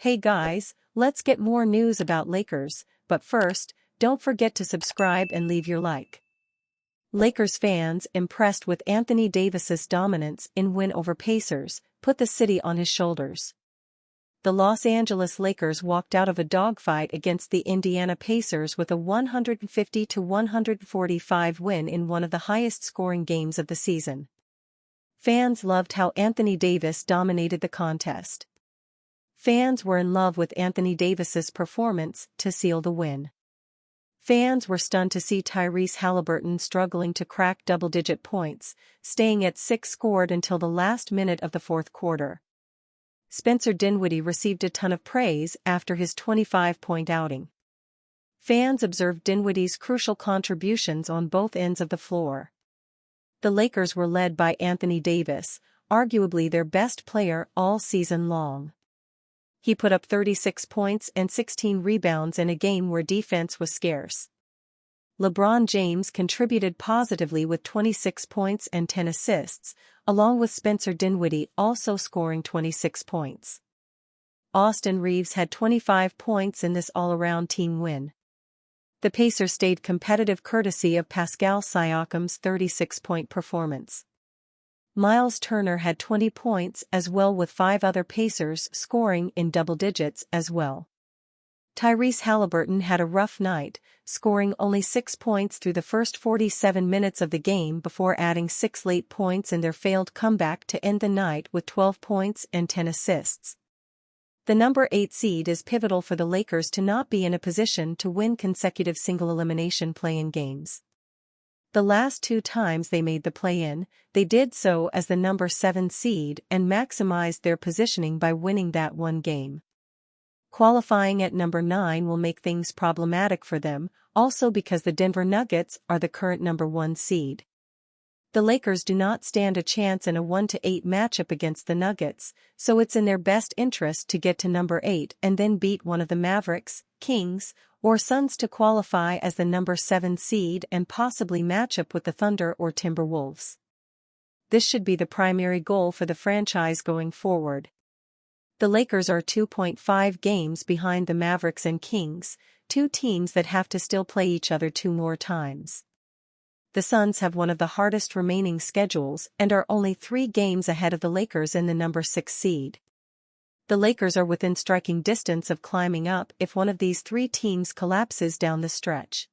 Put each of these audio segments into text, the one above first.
Hey guys, let's get more news about Lakers, but first, don't forget to subscribe and leave your like. Lakers fans, impressed with Anthony Davis's dominance in win over Pacers, put the city on his shoulders. The Los Angeles Lakers walked out of a dogfight against the Indiana Pacers with a 150-145 win in one of the highest-scoring games of the season. Fans loved how Anthony Davis dominated the contest. Fans were in love with Anthony Davis's performance to seal the win. Fans were stunned to see Tyrese Halliburton struggling to crack double-digit points, staying at 6 scored until the last minute of the fourth quarter. Spencer Dinwiddie received a ton of praise after his 25-point outing. Fans observed Dinwiddie's crucial contributions on both ends of the floor. The Lakers were led by Anthony Davis, arguably their best player all season long. He put up 36 points and 16 rebounds in a game where defense was scarce. LeBron James contributed positively with 26 points and 10 assists, along with Spencer Dinwiddie also scoring 26 points. Austin Reeves had 25 points in this all-around team win. The Pacers stayed competitive courtesy of Pascal Siakam's 36-point performance. Miles Turner had 20 points as well, with 5 other Pacers scoring in double digits as well. Tyrese Halliburton had a rough night, scoring only 6 points through the first 47 minutes of the game before adding 6 late points in their failed comeback to end the night with 12 points and 10 assists. The number 8 seed is pivotal for the Lakers to not be in a position to win consecutive single-elimination play-in games. The last 2 times they made the play-in, they did so as the number 7 seed and maximized their positioning by winning that one game. Qualifying at number 9 will make things problematic for them, also because the Denver Nuggets are the current number 1 seed. The Lakers do not stand a chance in a 1-8 matchup against the Nuggets, so it's in their best interest to get to number 8 and then beat one of the Mavericks, Kings, or Suns to qualify as the number 7 seed and possibly match up with the Thunder or Timberwolves. This should be the primary goal for the franchise going forward. The Lakers are 2.5 games behind the Mavericks and Kings, 2 teams that have to still play each other 2 more times. The Suns have one of the hardest remaining schedules and are only 3 games ahead of the Lakers in the number 6 seed. The Lakers are within striking distance of climbing up if one of these 3 teams collapses down the stretch.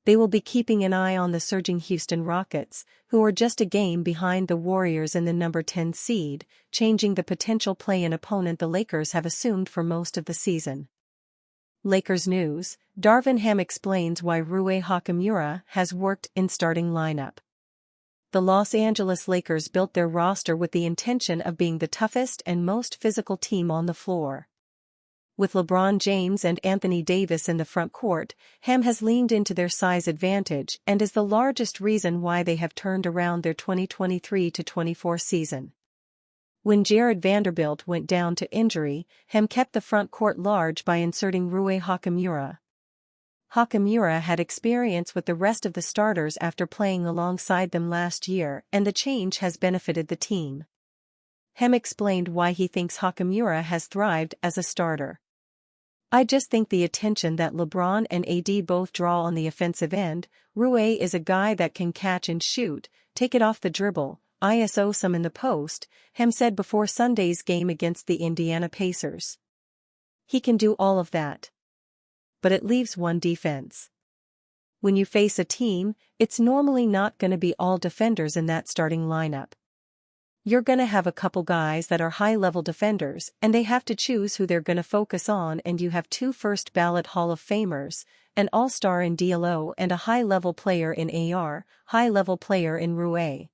They will be keeping an eye on the surging Houston Rockets, who are just a game behind the Warriors in the number 10 seed, changing the potential play-in opponent the Lakers have assumed for most of the season. Lakers news: Darvin Ham explains why Rui Hachimura has worked in starting lineup. The Los Angeles Lakers built their roster with the intention of being the toughest and most physical team on the floor. With LeBron James and Anthony Davis in the front court, Ham has leaned into their size advantage and is the largest reason why they have turned around their 2023-24 season. When Jared Vanderbilt went down to injury, Ham kept the front court large by inserting Rui Hachimura. Hachimura had experience with the rest of the starters after playing alongside them last year, and the change has benefited the team. Ham explained why he thinks Hachimura has thrived as a starter. "I just think the attention that LeBron and AD both draw on the offensive end. Rui is a guy that can catch and shoot, take it off the dribble, ISO some in the post," Ham said before Sunday's game against the Indiana Pacers. "He can do all of that. But it leaves one defense. When you face a team, it's normally not going to be all defenders in that starting lineup. You're going to have a couple guys that are high-level defenders, and they have to choose who they're going to focus on, and you have 2 first-ballot Hall of Famers, an all-star in DLO and a high-level player in AR, high-level player in Rui.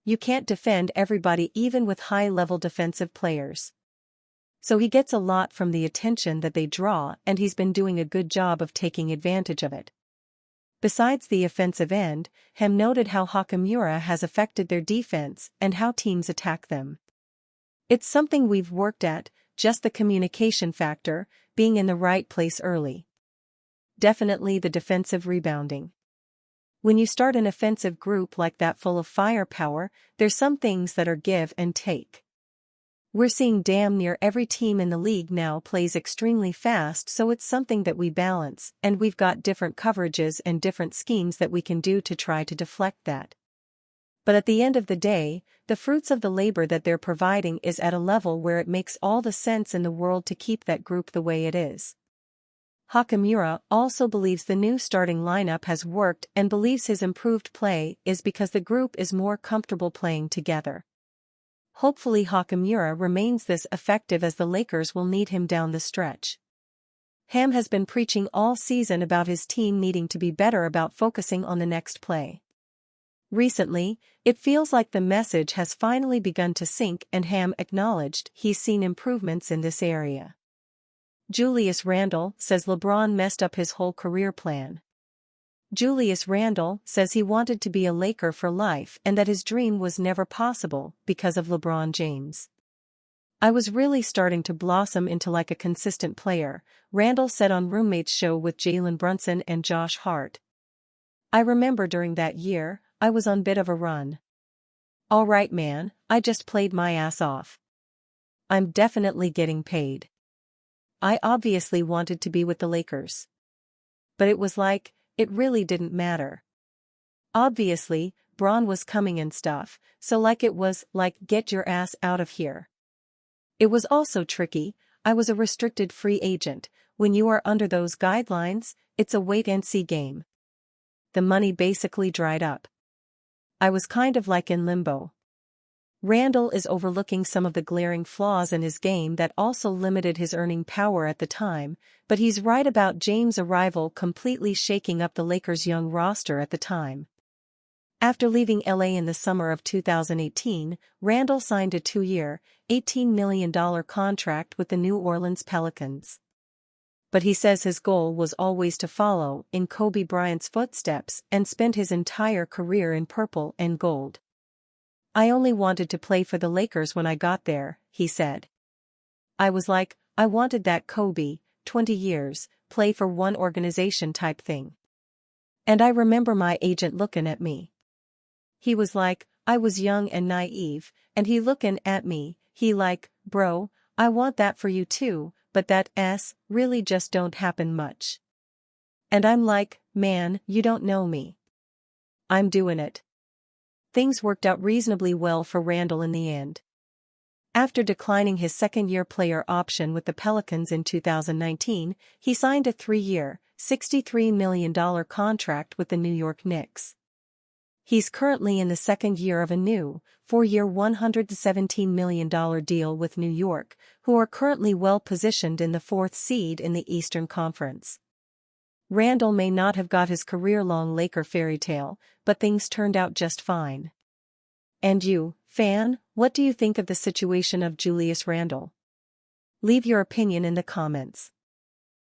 You can't defend everybody even with high-level defensive players. So he gets a lot from the attention that they draw, and he's been doing a good job of taking advantage of it." Besides the offensive end, Ham noted how Hachimura has affected their defense and how teams attack them. "It's something we've worked at, just the communication factor, being in the right place early. Definitely the defensive rebounding. When you start an offensive group like that full of firepower, there's some things that are give and take. We're seeing damn near every team in the league now plays extremely fast, so it's something that we balance, and we've got different coverages and different schemes that we can do to try to deflect that. But at the end of the day, the fruits of the labor that they're providing is at a level where it makes all the sense in the world to keep that group the way it is. Hakamura also believes the new starting lineup has worked and believes his improved play is because the group is more comfortable playing together. Hopefully Hakamura remains this effective, as the Lakers will need him down the stretch. Ham has been preaching all season about his team needing to be better about focusing on the next play. Recently, it feels like the message has finally begun to sink, and Ham acknowledged he's seen improvements in this area. Julius Randall says LeBron messed up his whole career plan. Julius Randall says he wanted to be a Laker for life and that his dream was never possible because of LeBron James. I was really starting to blossom into like a consistent player, Randall said on Roommate's show with Jalen Brunson and Josh Hart. I remember during that year, I was on bit of a run. All right man, I just played my ass off. I'm definitely getting paid. I obviously wanted to be with the Lakers. But it was like, it really didn't matter. Obviously, Bron was coming and stuff, so like it was like get your ass out of here. It was also tricky, I was a restricted free agent, when you are under those guidelines, it's a wait-and-see game. The money basically dried up. I was kind of like in limbo. Randall is overlooking some of the glaring flaws in his game that also limited his earning power at the time, but he's right about James' arrival completely shaking up the Lakers' young roster at the time. After leaving LA in the summer of 2018, Randall signed a 2-year, $18 million contract with the New Orleans Pelicans. But he says his goal was always to follow in Kobe Bryant's footsteps and spend his entire career in purple and gold. I only wanted to play for the Lakers when I got there, he said. I was like, I wanted that Kobe, 20 years, play for one organization type thing. And I remember my agent looking at me. He was like, I was young and naive, and he looking at me, he like, bro, I want that for you too, but that really just don't happen much. And I'm like, man, you don't know me. I'm doing it. Things worked out reasonably well for Randall in the end. After declining his second-year player option with the Pelicans in 2019, he signed a 3-year, $63 million contract with the New York Knicks. He's currently in the second year of a new, 4-year $117 million deal with New York, who are currently well positioned in the 4th seed in the Eastern Conference. Randall may not have got his career-long Laker fairy tale, but things turned out just fine. And you, fan, what do you think of the situation of Julius Randall? Leave your opinion in the comments.